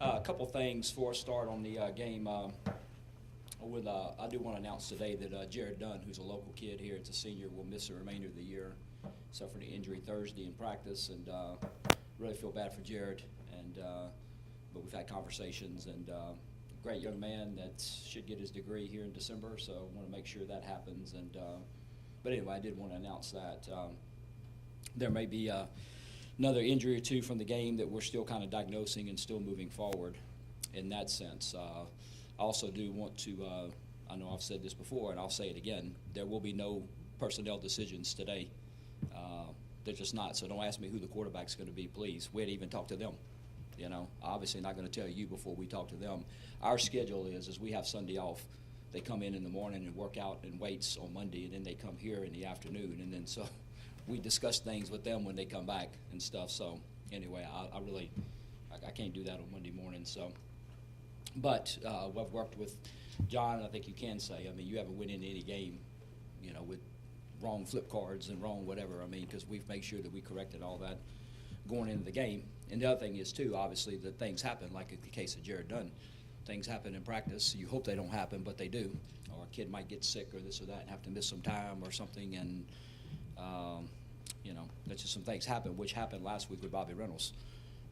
A couple things for a start on the game. I do want to announce today that Jared Dunn, who's a local kid here, it's a senior, will miss the remainder of the year. Suffered an injury Thursday in practice, and really feel bad for Jared. But we've had conversations, and great young man that should get his degree here in December. So I want to make sure that happens. But anyway, I did want to announce that there may be another injury or two from the game that we're still kind of diagnosing and still moving forward in that sense. I also do want to, I know I've said this before and I'll say it again, there will be no personnel decisions today. They're just not, so don't ask me who the quarterback's going to be, please. We hadn't even talked to them. You know, obviously not going to tell you before we talk to them. Our schedule is we have Sunday off. They come in the morning and work out and weights on Monday, and then they come here in the afternoon, and then so we discuss things with them when they come back and stuff. So anyway, I can't do that on Monday morning. So, but I've worked with John. I think you can say, I mean, you haven't went into any game, you know, with wrong flip cards and wrong whatever. I mean, because we've made sure that we corrected all that going into the game. And the other thing is too, obviously, that things happen, like in the case of Jared Dunn. Things happen in practice. You hope they don't happen, but they do. Or a kid might get sick or this or that and have to miss some time or something, and you know, that's just some things happen, which happened last week with Bobby Reynolds,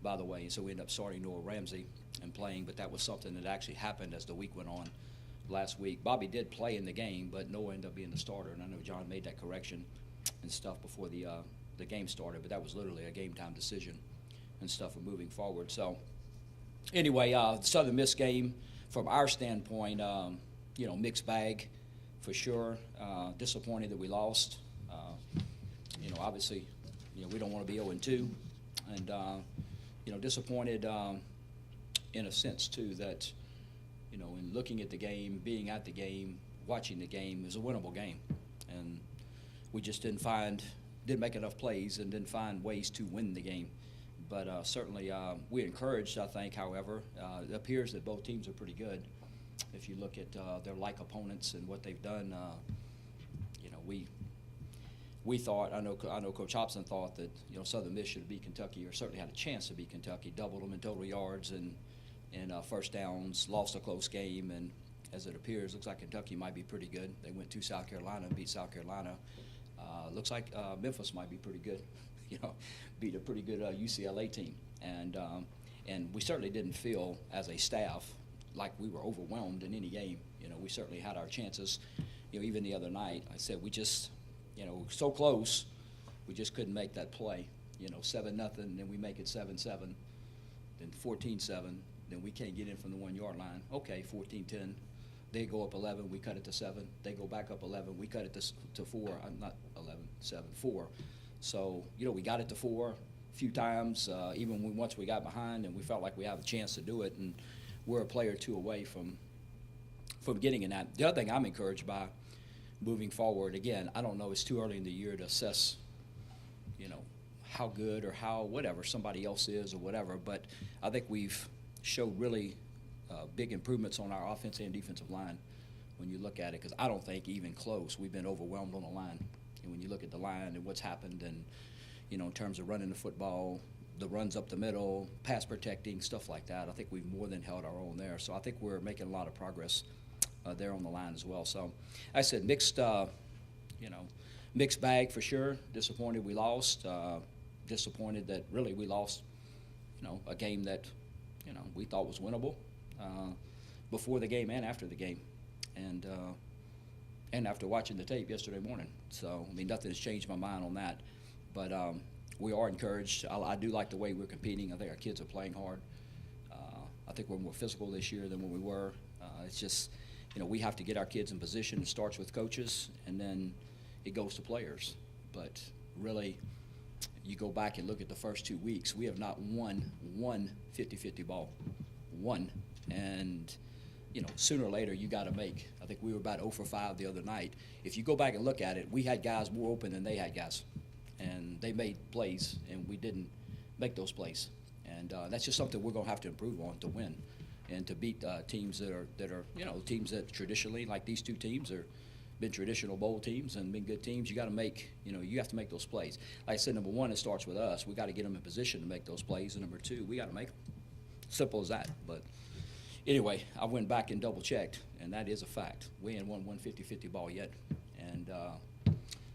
by the way. And so we ended up starting Noah Ramsey and playing, but that was something that actually happened as the week went on last week. Bobby did play in the game, but Noah ended up being the starter, and I know John made that correction and stuff before the game started, but that was literally a game time decision and stuff and moving forward. So anyway, Southern Miss game from our standpoint, you know, mixed bag for sure. Disappointed that we lost. You know, obviously, you know, we don't want to be 0-2, and you know, disappointed in a sense too that, you know, in looking at the game, being at the game, watching the game, it was a winnable game, and we just didn't make enough plays and didn't find ways to win the game. But certainly we're encouraged, I think, however. It appears that both teams are pretty good. If you look at their like opponents and what they've done, you know, we thought, I know Coach Hobson thought that, you know, Southern Miss should beat Kentucky, or certainly had a chance to beat Kentucky, doubled them in total yards and first downs, lost a close game, and as it appears, looks like Kentucky might be pretty good. They went to South Carolina and beat South Carolina. Looks like Memphis might be pretty good. You know, beat a pretty good UCLA team, and we certainly didn't feel as a staff like we were overwhelmed in any game. You know, we certainly had our chances. You know, even the other night, I said we just, you know, so close, we just couldn't make that play. You know, 7-0, then we make it 7-7, then 14-7, then we can't get in from the 1 yard line. Okay, 14-10. They go up 11, we cut it to 7. They go back up 11, we cut it to 4. Not 11, 7, 4. So, you know, we got it to 4 a few times, even once we got behind, and we felt like we have a chance to do it, and we're a play or two away from getting in that. The other thing I'm encouraged by moving forward, again, I don't know, it's too early in the year to assess, you know, how good or how whatever somebody else is or whatever, but I think we've showed really big improvements on our offensive and defensive line when you look at it, because I don't think even close we've been overwhelmed on the line. And when you look at the line and what's happened, and, you know, in terms of running the football, the runs up the middle, pass protecting, stuff like that, I think we've more than held our own there. So I think we're making a lot of progress there on the line as well. So I said mixed, you know, mixed bag for sure. Disappointed we lost. Disappointed that really we lost, you know, a game that, you know, we thought was winnable before the game and after the game. And after watching the tape yesterday morning. So, I mean, nothing has changed my mind on that. But we are encouraged. I do like the way we're competing. I think our kids are playing hard. I think we're more physical this year than when we were. It's just, you know, we have to get our kids in position. It starts with coaches, and then it goes to players. But really, you go back and look at the first 2 weeks, we have not won one 50-50 ball. One. And you know, sooner or later you got to make. I think we were about 0 for 5 the other night. If you go back and look at it, we had guys more open than they had guys, and they made plays, and we didn't make those plays. And that's just something we're going to have to improve on to win, and to beat teams that are you know, teams that traditionally, like these two teams, are been traditional bowl teams and been good teams. You got to make, you know, you have to make those plays. Like I said, number one, it starts with us. We got to get them in position to make those plays, and number two, we got to make them. Simple as that. But anyway, I went back and double-checked, and that is a fact. We ain't won one 50-50 ball yet. And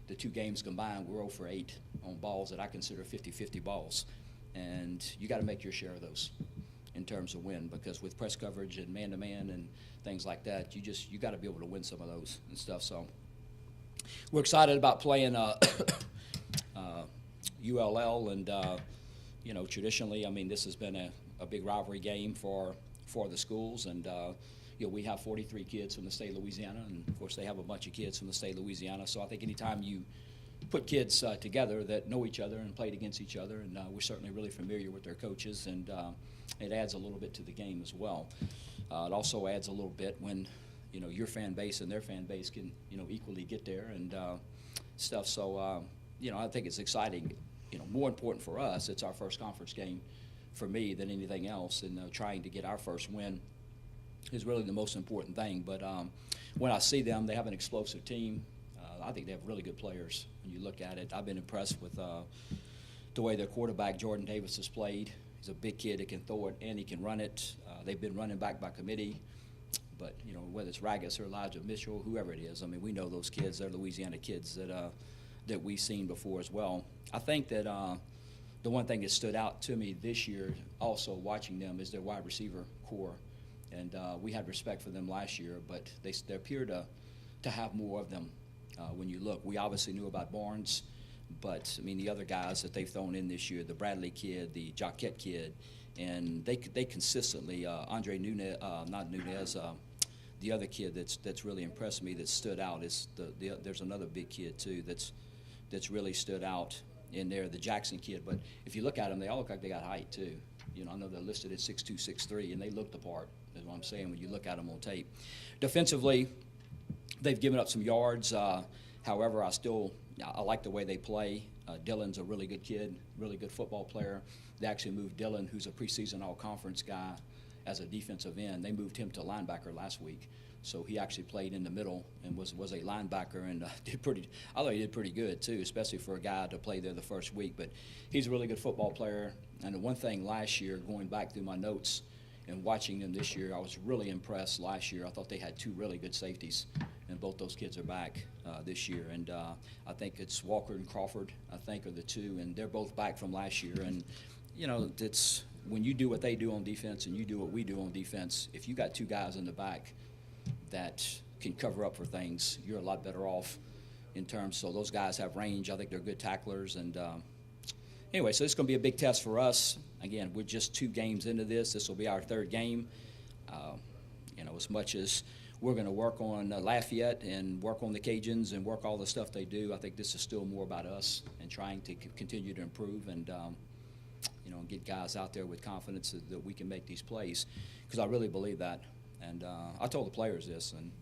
the two games combined, we're 0 for 8 on balls that I consider 50-50 balls. And you got to make your share of those in terms of win, because with press coverage and man-to-man and things like that, you got to be able to win some of those and stuff. So we're excited about playing ULL, and you know, traditionally, I mean, this has been a big rivalry game for the schools, and you know, we have 43 kids from the state of Louisiana, and of course they have a bunch of kids from the state of Louisiana. So I think anytime you put kids together that know each other and played against each other, and we're certainly really familiar with their coaches, and it adds a little bit to the game as well. It also adds a little bit when, you know, your fan base and their fan base can, you know, equally get there and stuff. So, you know, I think it's exciting. You know, more important for us, it's our first conference game for me than anything else, and trying to get our first win is really the most important thing. But when I see them, they have an explosive team. I think they have really good players. When you look at it, I've been impressed with the way their quarterback, Jordan Davis, has played. He's a big kid that can throw it and he can run it. They've been running back by committee. But, you know, whether it's Ragus or Elijah Mitchell, whoever it is, I mean, we know those kids. They're Louisiana kids that we've seen before as well. I think that the one thing that stood out to me this year, also watching them, is their wide receiver core. And we had respect for them last year, but they appear to have more of them. When you look, we obviously knew about Barnes, but I mean the other guys that they've thrown in this year, the Bradley kid, the Jaquette kid, and they consistently, Andre Nunez, not Nunez, the other kid that's really impressed me, that stood out is there's another big kid too that's really stood out in there, the Jackson kid. But if you look at them, they all look like they got height too. You know, I know they're listed at 6'2", 6'3", and they look the part, is what I'm saying when you look at them on tape. Defensively, they've given up some yards. However, I like the way they play. Dylan's a really good kid, really good football player. They actually moved Dylan, who's a preseason all-conference guy, as a defensive end. They moved him to linebacker last week. So he actually played in the middle and was a linebacker, and I thought he did pretty good too, especially for a guy to play there the first week. But he's a really good football player. And the one thing last year, going back through my notes and watching them this year, I was really impressed last year. I thought they had two really good safeties, and both those kids are back this year. And I think it's Walker and Crawford, I think, are the two, and they're both back from last year. And, you know, it's when you do what they do on defense and you do what we do on defense, if you got two guys in the back that can cover up for things, you're a lot better off in terms. So those guys have range. I think they're good tacklers. And anyway, so it's going to be a big test for us. Again, we're just 2 games into this. This will be our 3rd game. You know, as much as we're going to work on Lafayette and work on the Cajuns and work all the stuff they do, I think this is still more about us and trying to continue to improve and, you know, get guys out there with confidence that we can make these plays, because I really believe that. And I told the players this, and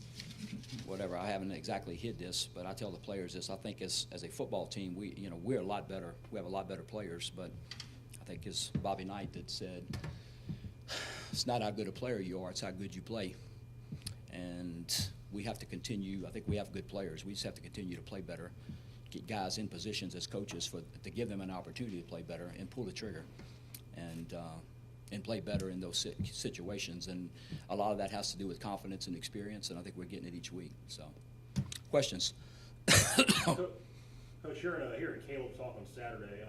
whatever, I haven't exactly hid this, but I tell the players this. I think as a football team, we're a lot better. We have a lot better players, but I think it's Bobby Knight that said, it's not how good a player you are, it's how good you play. And we have to continue. I think we have good players. We just have to continue to play better, get guys in positions as coaches to give them an opportunity to play better and pull the trigger and play better in those situations. And a lot of that has to do with confidence and experience, and I think we're getting it each week. So, questions? Coach, here in Caleb's talk on Saturday,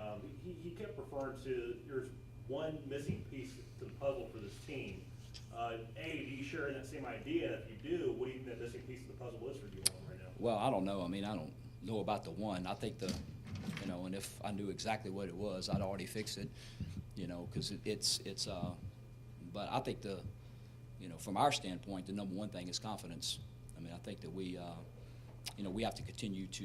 he kept referring to there's one missing piece to the puzzle for this team. Do you share that same idea? If you do, what do you think that missing piece of the puzzle is for ULM right now? Well, I don't know. I mean, I don't know about the one. I think you know, and if I knew exactly what it was, I'd already fix it, you know, because but I think you know, from our standpoint, the number one thing is confidence. I mean, I think that we, you know, we have to continue to,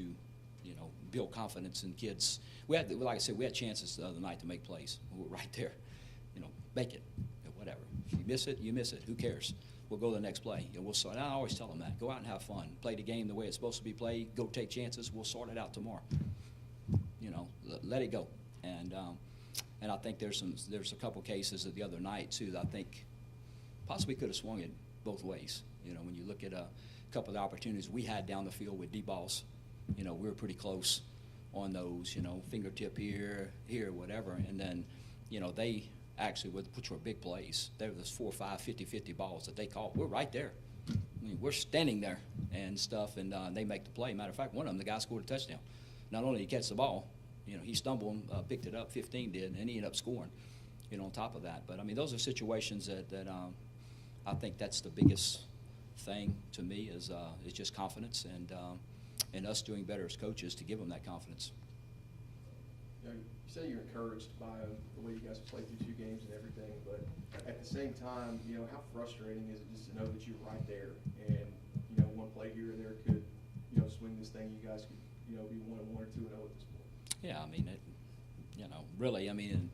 you know, build confidence in kids. Like I said, we had chances the other night to make plays. We were right there, you know, make it, whatever. If you miss it, you miss it. Who cares? We'll go to the next play. You know, we'll sort. I always tell them that. Go out and have fun. Play the game the way it's supposed to be played. Go take chances. We'll sort it out tomorrow. You know, let it go. And I think there's a couple cases of the other night too that I think possibly could have swung it both ways. You know, when you look at a couple of the opportunities we had down the field with deep balls, you know, we were pretty close on those. You know, fingertip here, whatever, and then, you know, they actually, which were big plays. There was 4 or 5 50-50 balls that they caught. We're right there. I mean, we're standing there and stuff, and they make the play. Matter of fact, one of them, the guy scored a touchdown. Not only did he catch the ball, he stumbled, picked it up, 15 did, and he ended up scoring, on top of that. But, I mean, those are situations that I think that's the biggest thing to me is just confidence and us doing better as coaches to give them that confidence. You say you're encouraged by the way you guys played through 2 games and everything, but at the same time, how frustrating is it just to know that you're right there and, one play here or there could, swing this thing, you guys could, be 1-1 or 2-0 at this point? Yeah, I mean, really, I mean,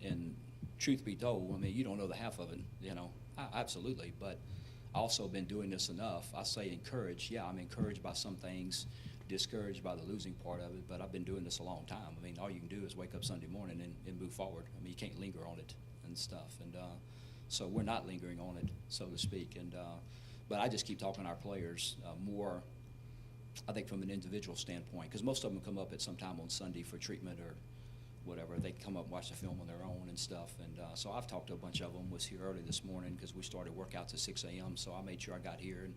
in truth be told, I mean, you don't know the half of it, absolutely, but I also been doing this enough. I say encouraged. Yeah, I'm encouraged by some things, discouraged by the losing part of it, but I've been doing this a long time. I mean, all you can do is wake up Sunday morning and move forward. I mean, you can't linger on it and stuff, and so we're not lingering on it, so to speak. And but I just keep talking to our players more, I think, from an individual standpoint, because most of them come up at some time on Sunday for treatment or whatever. They come up and watch the film on their own and stuff. And so I've talked to a bunch of them. Was here early this morning because we started workouts at 6 a.m. So I made sure I got here and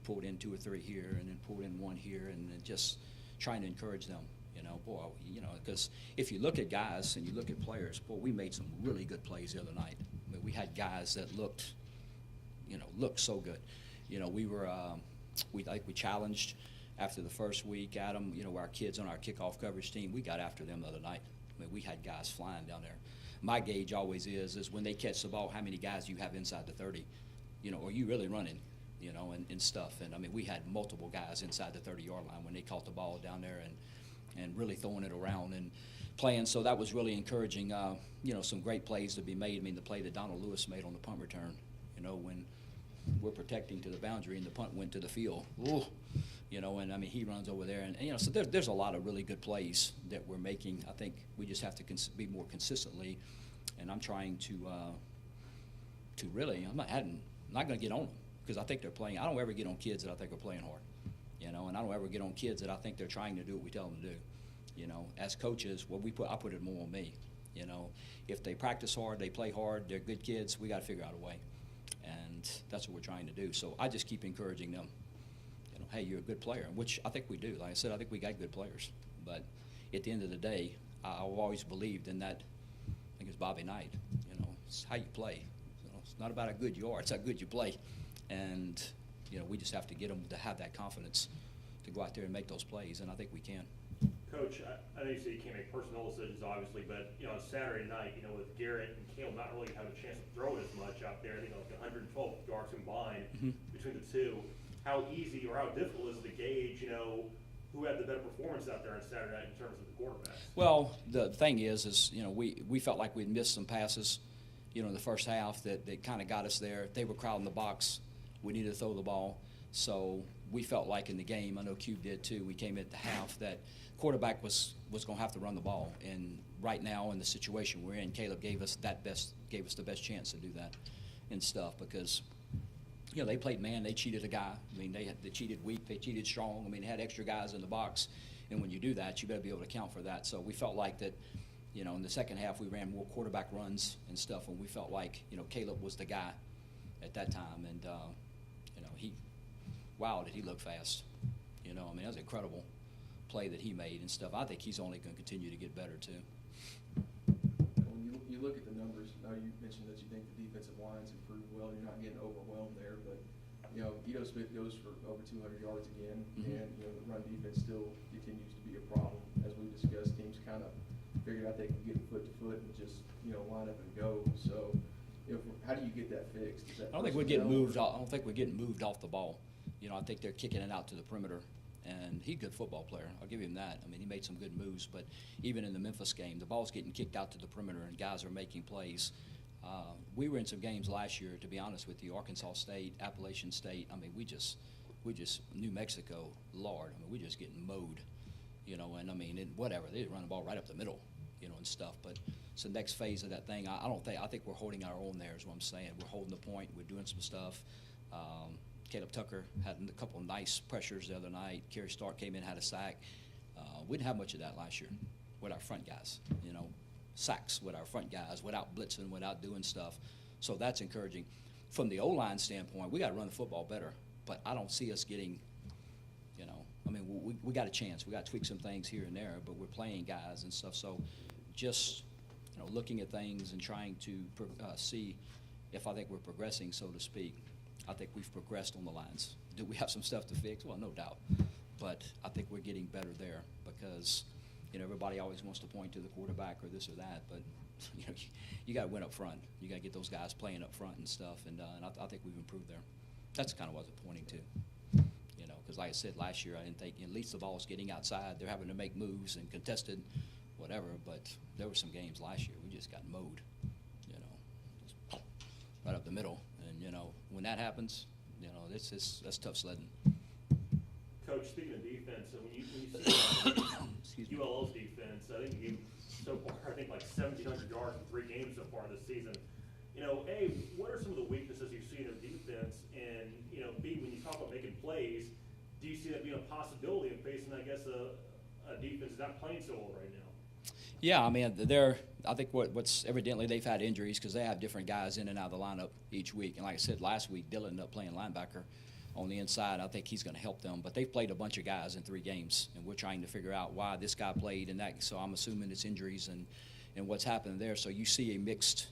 pulled in 2 or 3 here and then pulled in 1 here and then just trying to encourage them. Because if you look at guys and you look at players, boy, we made some really good plays the other night. I mean, we had guys that looked so good. We challenged after the first week, Adam, our kids on our kickoff coverage team, we got after them the other night. I mean, we had guys flying down there. My gauge always is when they catch the ball, how many guys you have inside the 30, are you really running, and stuff. And, I mean, we had multiple guys inside the 30-yard line when they caught the ball down there and really throwing it around and playing. So that was really encouraging, some great plays to be made. I mean, the play that Donald Lewis made on the punt return, when we're protecting to the boundary and the punt went to the field. Ooh. And I mean, he runs over there, and so there's a lot of really good plays that we're making. I think we just have to be more consistently, and I'm trying to really, I'm not going to get on them because I think they're playing. I don't ever get on kids that I think are playing hard, and I don't ever get on kids that I think they're trying to do what we tell them to do. As coaches, I put it more on me. If they practice hard, they play hard, they're good kids, we got to figure out a way, and that's what we're trying to do. So I just keep encouraging them. Hey, you're a good player, which I think we do. Like I said, I think we got good players. But at the end of the day, I've always believed in that. I think it's Bobby Knight. It's how you play. It's not about how good you are; it's how good you play. And we just have to get them to have that confidence to go out there and make those plays, and I think we can. Coach, I know you said you can't make personnel decisions, obviously, but on Saturday night, with Garrett and Caleb not really having a chance to throw it as much out there, I think like 112 yards combined between the two. How easy or how difficult is it to gauge, who had the better performance out there on Saturday night in terms of the quarterbacks? Well, the thing is we felt like we'd missed some passes, in the first half that kind of got us there. They were crowding the box. We needed to throw the ball. So we felt like in the game, I know Cube did too, we came at the half that quarterback was going to have to run the ball. And right now in the situation we're in, Caleb gave us the best chance to do that and stuff because – they played man. They cheated a guy. I mean, they cheated weak. They cheated strong. I mean, they had extra guys in the box. And when you do that, you better be able to account for that. So we felt like that, in the second half, we ran more quarterback runs and stuff. And we felt like, Caleb was the guy at that time. And, did he look fast. I mean, that was an incredible play that he made and stuff. I think he's only going to continue to get better, too. When you look at the numbers, now you mentioned that you think the defensive line's improved well. You're not getting overwhelmed there, but Ito Smith goes for over 200 yards again, and the run defense still continues to be a problem. As we discussed, teams kind of figured out they can get foot to foot and just line up and go. So, how do you get that fixed? I don't think we're getting moved. I don't think we're getting moved off the ball. I think they're kicking it out to the perimeter. And he's a good football player. I'll give him that. I mean, he made some good moves. But even in the Memphis game, the ball's getting kicked out to the perimeter, and guys are making plays. We were in some games last year, to be honest with you, Arkansas State, Appalachian State. I mean, we just New Mexico, Lord. I mean, we're just getting mowed, And I mean, whatever they run the ball right up the middle, and stuff. But it's the next phase of that thing. I think we're holding our own there. Is what I'm saying. We're holding the point. We're doing some stuff. Caleb Tucker had a couple of nice pressures the other night. Kerry Stark came in, had a sack. We didn't have much of that last year with our front guys, sacks with our front guys without blitzing, without doing stuff. So that's encouraging. From the O-line standpoint, we got to run the football better, but I don't see us getting, I mean, we got a chance. We got to tweak some things here and there, but we're playing guys and stuff. So just, looking at things and trying to see if I think we're progressing, so to speak. I think we've progressed on the lines. Do we have some stuff to fix? Well, no doubt. But I think we're getting better there because, everybody always wants to point to the quarterback or this or that, but, you got to win up front. You got to get those guys playing up front and stuff, and I think we've improved there. That's kind of what I was pointing to. Because like I said, last year I didn't think, at least the ball's getting outside. They're having to make moves and contested whatever, but there were some games last year we just got mowed, just right up the middle. And, when that happens, that's tough sledding. Coach, speaking of defense, when you see ULM's defense, I think you gave so far, like 1,700 yards in 3 games so far this season. A, what are some of the weaknesses you've seen in defense? And, B, when you talk about making plays, do you see that being a possibility in facing, I guess, a defense that's not playing so well right now? Yeah, I mean, I think what's evidently they've had injuries because they have different guys in and out of the lineup each week. And like I said, last week, Dylan ended up playing linebacker on the inside. I think he's going to help them. But they've played a bunch of guys in 3 games, and we're trying to figure out why this guy played and that. So I'm assuming it's injuries and what's happening there. So you see a mixed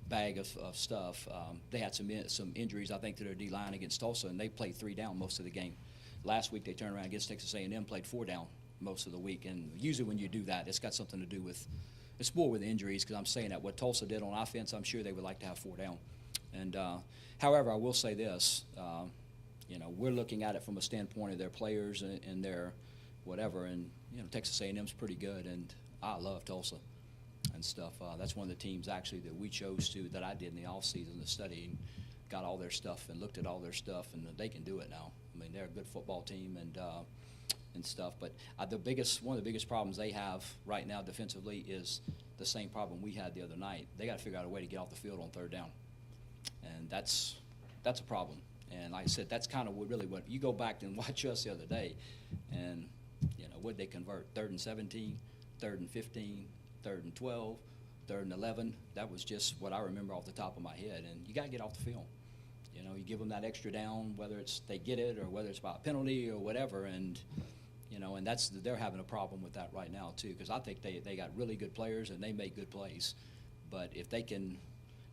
bag of stuff. They had some injuries, I think, to their D-line against Tulsa, and they played 3 down most of the game. Last week they turned around against Texas A&M, played 4 down most of the week. And usually when you do that, it's got something to do with – it's more with injuries because I'm saying that what Tulsa did on offense, I'm sure they would like to have 4 down. And however, I will say this, we're looking at it from a standpoint of their players and their whatever. And, Texas A&M's pretty good, and I love Tulsa and stuff. That's one of the teams actually that we chose that I did in the offseason to study and got all their stuff and looked at all their stuff, and they can do it now. I mean, they're a good football team and stuff. But one of the biggest problems they have right now defensively is the same problem we had the other night. They got to figure out a way to get off the field on 3rd down, and that's a problem. And like I said, that's kind of what you go back and watch us the other day, and what'd they convert? 3rd and 17, 3rd and 15, 3rd and 12, 3rd and 11. That was just what I remember off the top of my head. And you got to get off the field. You give them that extra down, whether it's they get it or whether it's by a penalty or whatever. And and they're having a problem with that right now too, because I think they got really good players and they make good plays. But if they can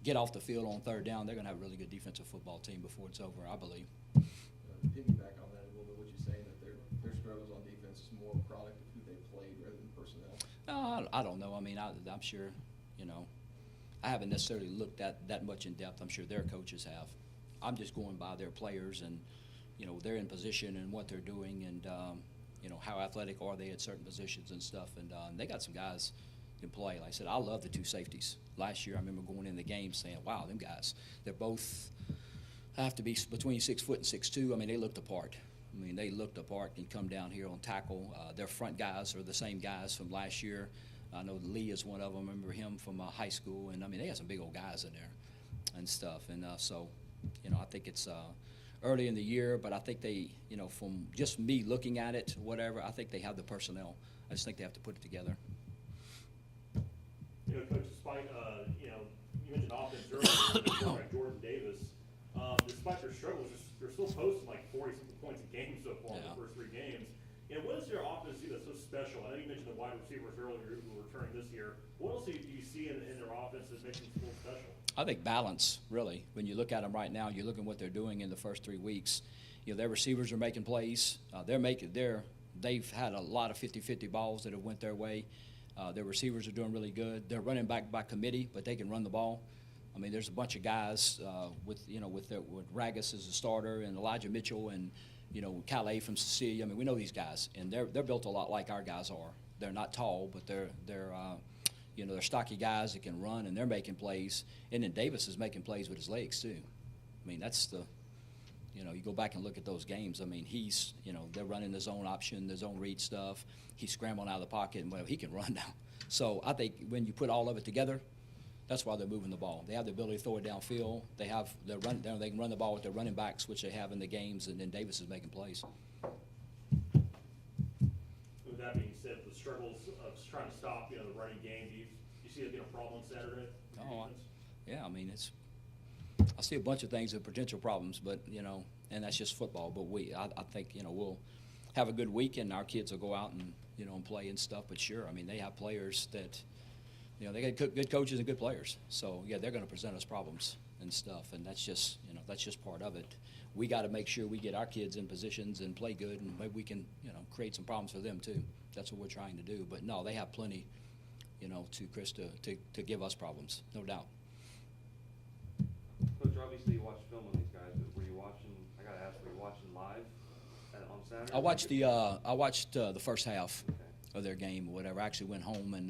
get off the field on 3rd down, they're going to have a really good defensive football team before it's over, I believe. Piggyback on that a little bit, what you're saying, that their struggles on defense is more a product of who they played rather than personnel. I don't know. I mean, I'm sure, I haven't necessarily looked at that much in depth. I'm sure their coaches have. I'm just going by their players and, they're in position and what they're doing and, how athletic are they at certain positions and stuff. And they got some guys can play. Like I said, I love the 2 safeties. Last year I remember going in the game saying, wow, them guys, they're both have to be between 6 foot and 6'2". I mean, they looked apart. They looked apart and come down here on tackle. Their front guys are the same guys from last year. I know Lee is one of them. I remember him from high school. And, they got some big old guys in there and stuff. And so, I think it's early in the year, but I think they, from just me looking at it, whatever, I think they have the personnel. I just think they have to put it together. Coach, despite, you mentioned offense earlier, like Jordan Davis, despite their struggles, they're still posting like 40-something points a game so far in the first 3 games. What does their offense do that's so special? I know you mentioned the wide receivers earlier who were returning this year. What else do you see in their offense that makes them so special? I think balance, really. When you look at them right now, you look at what they're doing in the first 3 weeks. Their receivers are making plays. They've had a lot of 50-50 balls that have went their way. Their receivers are doing really good. They're running back by committee, but they can run the ball. There's a bunch of guys with Ragus as a starter and Elijah Mitchell and Calais from Cecilia. We know these guys, and they're built a lot like our guys are. They're not tall, but they're stocky guys that can run, and they're making plays. And then Davis is making plays with his legs too. That's the you go back and look at those games. He's they're running the zone option, the zone read stuff. He's scrambling out of the pocket, and he can run now. So I think when you put all of it together, that's why they're moving the ball. They have the ability to throw it downfield. They can run the ball with their running backs, which they have in the games, and then Davis is making plays. With that being said, the struggles of trying to stop, the running game, do you see see that being a problem Saturday? with your Oh, defense? Yeah, I mean, I see a bunch of things that are potential problems, but, and that's just football. But I think, we'll have a good week, and our kids will go out and, and play and stuff. But sure, I mean, they have players that, they got good coaches and good players. So, yeah, they're going to present us problems and stuff, and that's just, that's just part of it. We got to make sure we get our kids in positions and play good, and maybe we can, create some problems for them too. That's what we're trying to do. But no, they have plenty, to Chris, to give us problems, no doubt. Coach, obviously you watched film on these guys, but were you watching, I gotta ask, were you watching live on Saturday? I watched the first half Okay. of their game or whatever. I actually went home and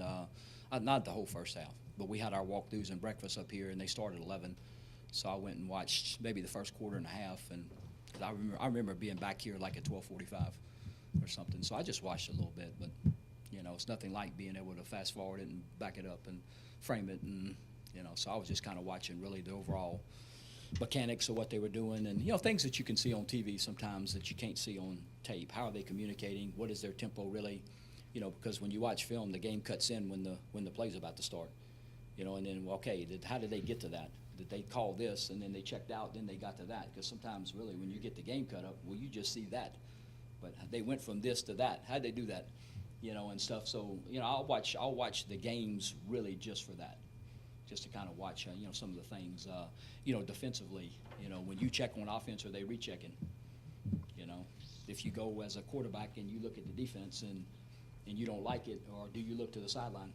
not the whole first half, but we had our walkthroughs and breakfast up here, and they started at 11. So I went and watched maybe the first quarter and a half, and 'cause I remember being back here like at 12:45 or something. So I just watched a little bit, but it's nothing like being able to fast forward it and back it up and frame it, and so I was just kind of watching really the overall mechanics of what they were doing, and things that you can see on TV sometimes that you can't see on tape. How are they communicating? What is their tempo really? Because when you watch film, the game cuts in when the play's about to start. And then how did they get to that? Did they call this and then they checked out, then they got to that? Because sometimes really when you get the game cut up, well, you just see that, but they went from this to that. How'd they do that? And stuff. So I'll watch the games really just for that. Just to kind of watch, some of the things, defensively, when you check on offense, are they rechecking? If you go as a quarterback and you look at the defense and you don't like it, or do you look to the sideline?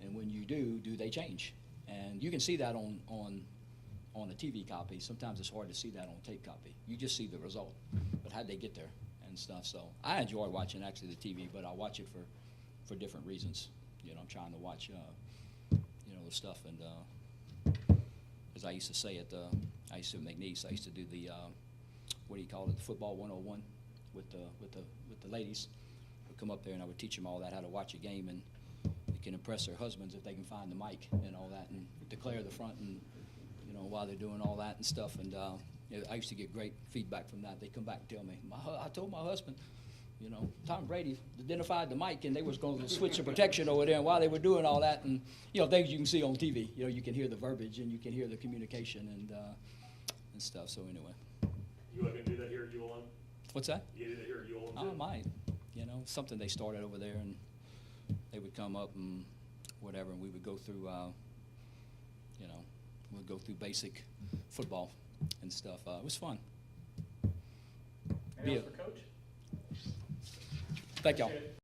And when you do they change? And you can see that on a TV copy. Sometimes it's hard to see that on tape copy. You just see the result, but how'd they get there and stuff? So I enjoy watching actually the TV, but I watch it for different reasons. I'm trying to watch, the stuff, and as I used to say I used to at McNeese, I used to do the what do you call it, the football 101 with the ladies. Would come up there and I would teach them all that, how to watch a game, and they can impress their husbands if they can find the mic and all that, and declare the front, and while they're doing all that and stuff. And I used to get great feedback from that. They come back and tell me, I told my husband, Tom Brady identified the mic, and they was going to switch the protection over there. And while they were doing all that, and things you can see on TV, you can hear the verbiage and you can hear the communication and stuff. So anyway, You gonna do that here at ULM? what's that? You do that here at ULM? I too? might, something they started over there, and they would come up and whatever, and we would go through, we'd go through basic football and stuff. It was fun. Anything else Yeah. for Coach? Thank y'all. Appreciate it.